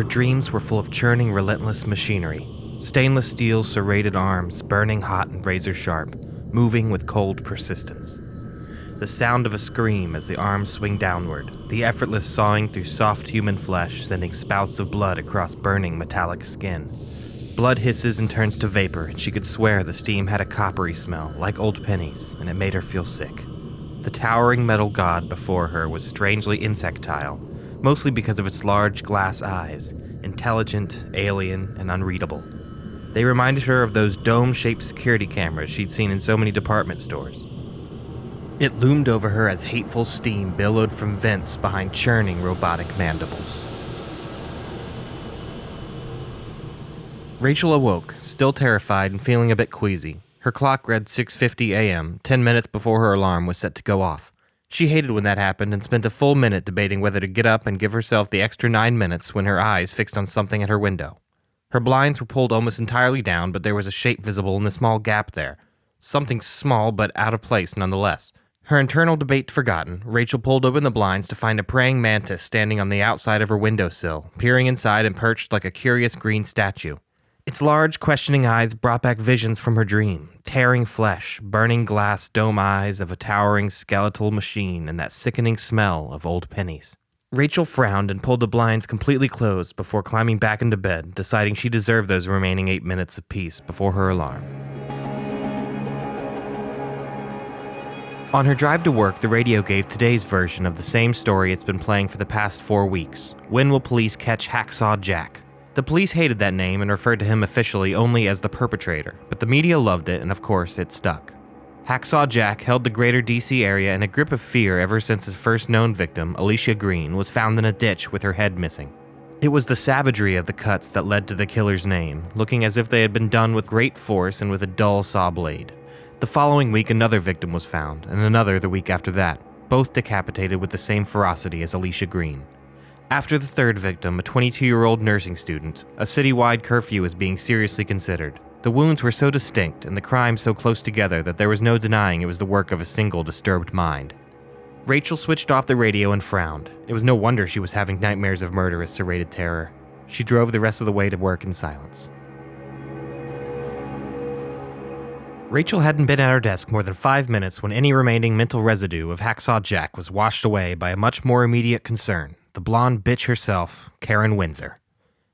Her dreams were full of churning, relentless machinery. Stainless steel serrated arms, burning hot and razor sharp, moving with cold persistence. The sound of a scream as the arms swing downward, the effortless sawing through soft human flesh, sending spouts of blood across burning metallic skin. Blood hisses and turns to vapor, and she could swear the steam had a coppery smell, like old pennies, and it made her feel sick. The towering metal god before her was strangely insectile, mostly because of its large glass eyes, intelligent, alien, and unreadable. They reminded her of those dome-shaped security cameras she'd seen in so many department stores. It loomed over her as hateful steam billowed from vents behind churning robotic mandibles. Rachel awoke, still terrified and feeling a bit queasy. Her clock read 6:50 a.m., 10 minutes before her alarm was set to go off. She hated when that happened and spent a full minute debating whether to get up and give herself the extra 9 minutes when her eyes fixed on something at her window. Her blinds were pulled almost entirely down, but there was a shape visible in the small gap there. Something small but out of place nonetheless. Her internal debate forgotten, Rachel pulled open the blinds to find a praying mantis standing on the outside of her windowsill, peering inside and perched like a curious green statue. Its large, questioning eyes brought back visions from her dream, tearing flesh, burning glass dome eyes of a towering skeletal machine, and that sickening smell of old pennies. Rachel frowned and pulled the blinds completely closed before climbing back into bed, deciding she deserved those remaining 8 minutes of peace before her alarm. On her drive to work, the radio gave today's version of the same story it's been playing for the past 4 weeks. When will police catch Hacksaw Jack? The police hated that name and referred to him officially only as the perpetrator, but the media loved it and of course it stuck. Hacksaw Jack held the greater DC area in a grip of fear ever since his first known victim, Alicia Green, was found in a ditch with her head missing. It was the savagery of the cuts that led to the killer's name, looking as if they had been done with great force and with a dull saw blade. The following week another victim was found, and another the week after that, both decapitated with the same ferocity as Alicia Green. After the third victim, a 22-year-old nursing student, a citywide curfew is being seriously considered. The wounds were so distinct and the crime so close together that there was no denying it was the work of a single disturbed mind. Rachel switched off the radio and frowned. It was no wonder she was having nightmares of murderous serrated terror. She drove the rest of the way to work in silence. Rachel hadn't been at her desk more than 5 minutes when any remaining mental residue of Hacksaw Jack was washed away by a much more immediate concern. The blonde bitch herself, Karen Windsor.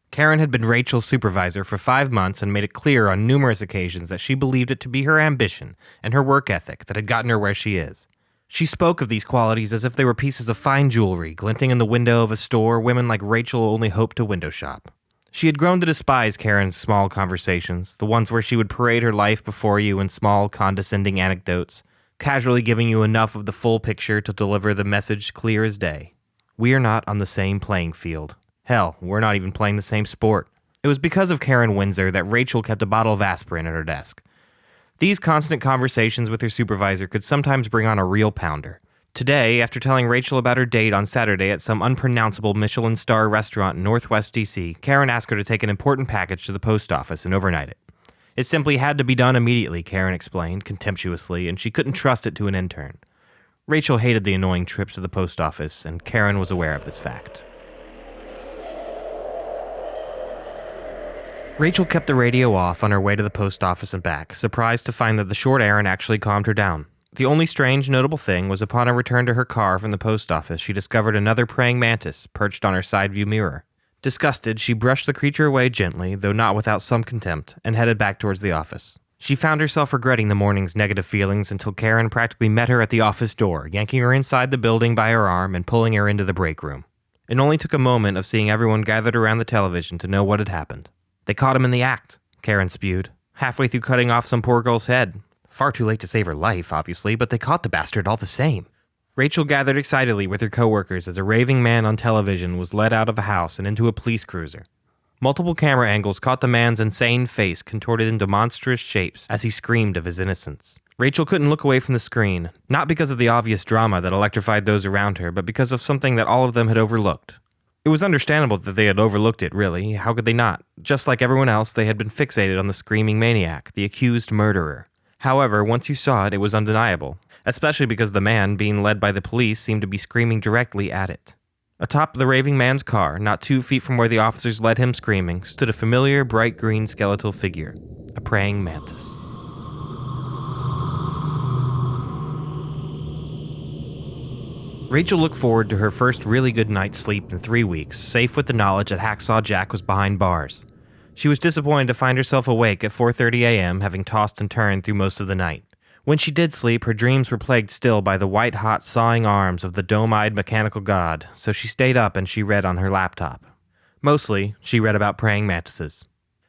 Karen had been Rachel's supervisor for 5 months and made it clear on numerous occasions that she believed it to be her ambition and her work ethic that had gotten her where she is. She spoke of these qualities as if they were pieces of fine jewelry glinting in the window of a store women like Rachel only hoped to window shop. She had grown to despise Karen's small conversations, the ones where she would parade her life before you in small, condescending anecdotes, casually giving you enough of the full picture to deliver the message clear as day. We are not on the same playing field. Hell, we're not even playing the same sport. It was because of Karen Windsor that Rachel kept a bottle of aspirin at her desk. These constant conversations with her supervisor could sometimes bring on a real pounder. Today, after telling Rachel about her date on Saturday at some unpronounceable Michelin star restaurant in Northwest DC, Karen asked her to take an important package to the post office and overnight it. It simply had to be done immediately, Karen explained, contemptuously, and she couldn't trust it to an intern. Rachel hated the annoying trips to the post office, and Karen was aware of this fact. Rachel kept the radio off on her way to the post office and back, surprised to find that the short errand actually calmed her down. The only strange, notable thing was upon her return to her car from the post office, she discovered another praying mantis perched on her side view mirror. Disgusted, she brushed the creature away gently, though not without some contempt, and headed back towards the office. She found herself regretting the morning's negative feelings until Karen practically met her at the office door, yanking her inside the building by her arm and pulling her into the break room. It only took a moment of seeing everyone gathered around the television to know what had happened. They caught him in the act, Karen spewed, halfway through cutting off some poor girl's head. Far too late to save her life, obviously, but they caught the bastard all the same. Rachel gathered excitedly with her coworkers as a raving man on television was led out of a house and into a police cruiser. Multiple camera angles caught the man's insane face contorted into monstrous shapes as he screamed of his innocence. Rachel couldn't look away from the screen, not because of the obvious drama that electrified those around her, but because of something that all of them had overlooked. It was understandable that they had overlooked it, really. How could they not? Just like everyone else, they had been fixated on the screaming maniac, the accused murderer. However, once you saw it, it was undeniable, especially because the man, being led by the police, seemed to be screaming directly at it. Atop the raving man's car, not 2 feet from where the officers led him screaming, stood a familiar bright green skeletal figure, a praying mantis. Rachel looked forward to her first really good night's sleep in 3 weeks, safe with the knowledge that Hacksaw Jack was behind bars. She was disappointed to find herself awake at 4:30 a.m., having tossed and turned through most of the night. When she did sleep, her dreams were plagued still by the white-hot sawing arms of the dome-eyed mechanical god, so she stayed up and she read on her laptop. Mostly, she read about praying mantises.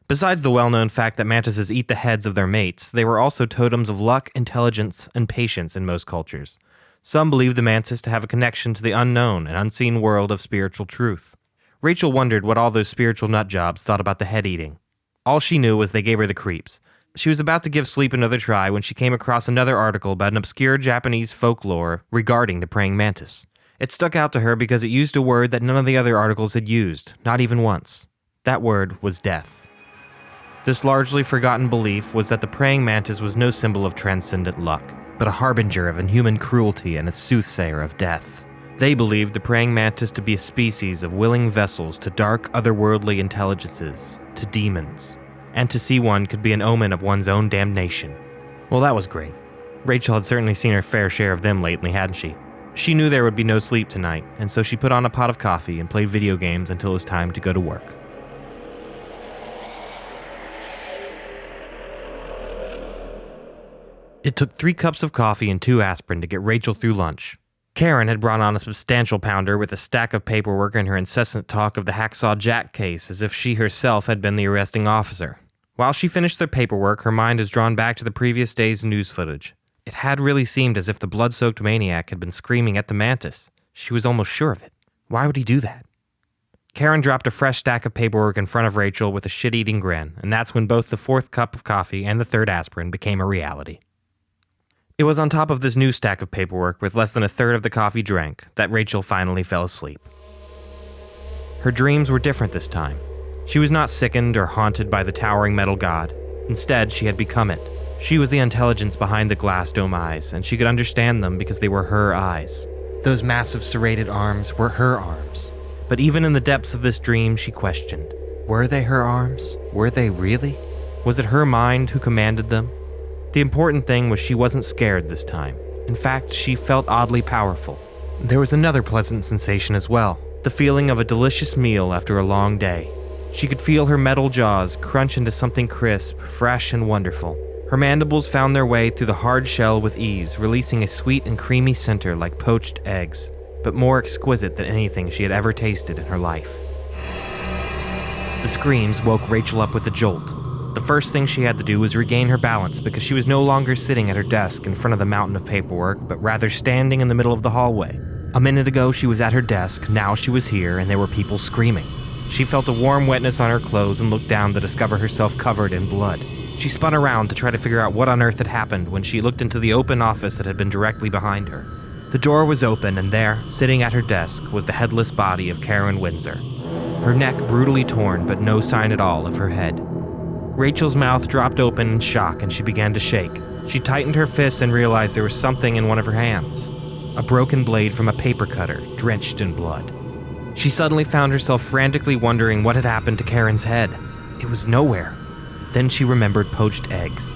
Besides the well-known fact that mantises eat the heads of their mates, they were also totems of luck, intelligence, and patience in most cultures. Some believed the mantis to have a connection to the unknown and unseen world of spiritual truth. Rachel wondered what all those spiritual nutjobs thought about the head-eating. All she knew was they gave her the creeps. She was about to give sleep another try when she came across another article about an obscure Japanese folklore regarding the praying mantis. It stuck out to her because it used a word that none of the other articles had used, not even once. That word was death. This largely forgotten belief was that the praying mantis was no symbol of transcendent luck, but a harbinger of inhuman cruelty and a soothsayer of death. They believed the praying mantis to be a species of willing vessels to dark otherworldly intelligences, to demons. And to see one could be an omen of one's own damnation. Well, that was great. Rachel had certainly seen her fair share of them lately, hadn't she? She knew there would be no sleep tonight, and so she put on a pot of coffee and played video games until it was time to go to work. It took 3 cups of coffee and 2 aspirin to get Rachel through lunch. Karen had brought on a substantial pounder with a stack of paperwork and her incessant talk of the Hacksaw Jack case as if she herself had been the arresting officer. While she finished the paperwork, her mind was drawn back to the previous day's news footage. It had really seemed as if the blood-soaked maniac had been screaming at the mantis. She was almost sure of it. Why would he do that? Karen dropped a fresh stack of paperwork in front of Rachel with a shit-eating grin, and that's when both the 4th cup of coffee and the 3rd aspirin became a reality. It was on top of this new stack of paperwork, with less than a third of the coffee drank, that Rachel finally fell asleep. Her dreams were different this time. She was not sickened or haunted by the towering metal god. Instead, she had become it. She was the intelligence behind the glass dome eyes, and she could understand them because they were her eyes. Those massive serrated arms were her arms. But even in the depths of this dream, she questioned. Were they her arms? Were they really? Was it her mind who commanded them? The important thing was she wasn't scared this time. In fact, she felt oddly powerful. There was another pleasant sensation as well, the feeling of a delicious meal after a long day. She could feel her metal jaws crunch into something crisp, fresh, and wonderful. Her mandibles found their way through the hard shell with ease, releasing a sweet and creamy center like poached eggs, but more exquisite than anything she had ever tasted in her life. The screams woke Rachel up with a jolt. The first thing she had to do was regain her balance because she was no longer sitting at her desk in front of the mountain of paperwork, but rather standing in the middle of the hallway. A minute ago she was at her desk, now she was here and there were people screaming. She felt a warm wetness on her clothes and looked down to discover herself covered in blood. She spun around to try to figure out what on earth had happened when she looked into the open office that had been directly behind her. The door was open and there, sitting at her desk, was the headless body of Karen Windsor. Her neck brutally torn, but no sign at all of her head. Rachel's mouth dropped open in shock and she began to shake. She tightened her fists and realized there was something in one of her hands. A broken blade from a paper cutter, drenched in blood. She suddenly found herself frantically wondering what had happened to Karen's head. It was nowhere. Then she remembered poached eggs.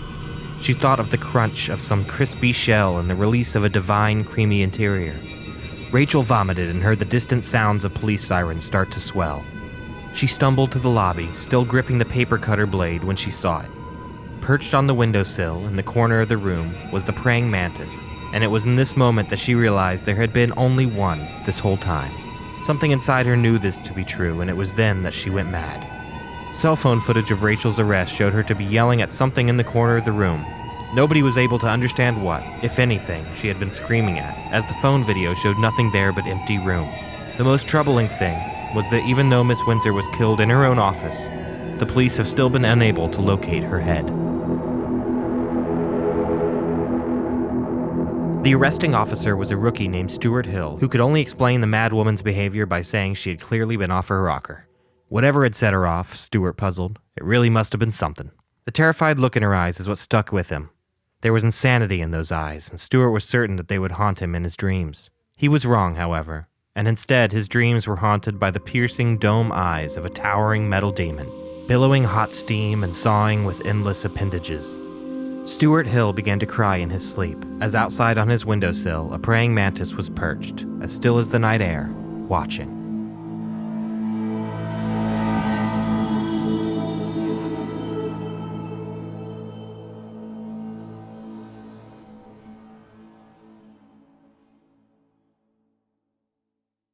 She thought of the crunch of some crispy shell and the release of a divine, creamy interior. Rachel vomited and heard the distant sounds of police sirens start to swell. She stumbled to the lobby, still gripping the paper cutter blade when she saw it. Perched on the windowsill in the corner of the room was the praying mantis, and it was in this moment that she realized there had been only one this whole time. Something inside her knew this to be true, and it was then that she went mad. Cell phone footage of Rachel's arrest showed her to be yelling at something in the corner of the room. Nobody was able to understand what, if anything, she had been screaming at, as the phone video showed nothing there but empty room. The most troubling thing was that even though Miss Windsor was killed in her own office, the police have still been unable to locate her head. The arresting officer was a rookie named Stuart Hill, who could only explain the mad woman's behavior by saying she had clearly been off her rocker. Whatever had set her off, Stuart puzzled. It really must have been something. The terrified look in her eyes is what stuck with him. There was insanity in those eyes, and Stuart was certain that they would haunt him in his dreams. He was wrong, however. and instead his dreams were haunted by the piercing dome eyes of a towering metal demon, billowing hot steam and sawing with endless appendages. Stuart Hill began to cry in his sleep, as outside on his windowsill a praying mantis was perched, as still as the night air, watching.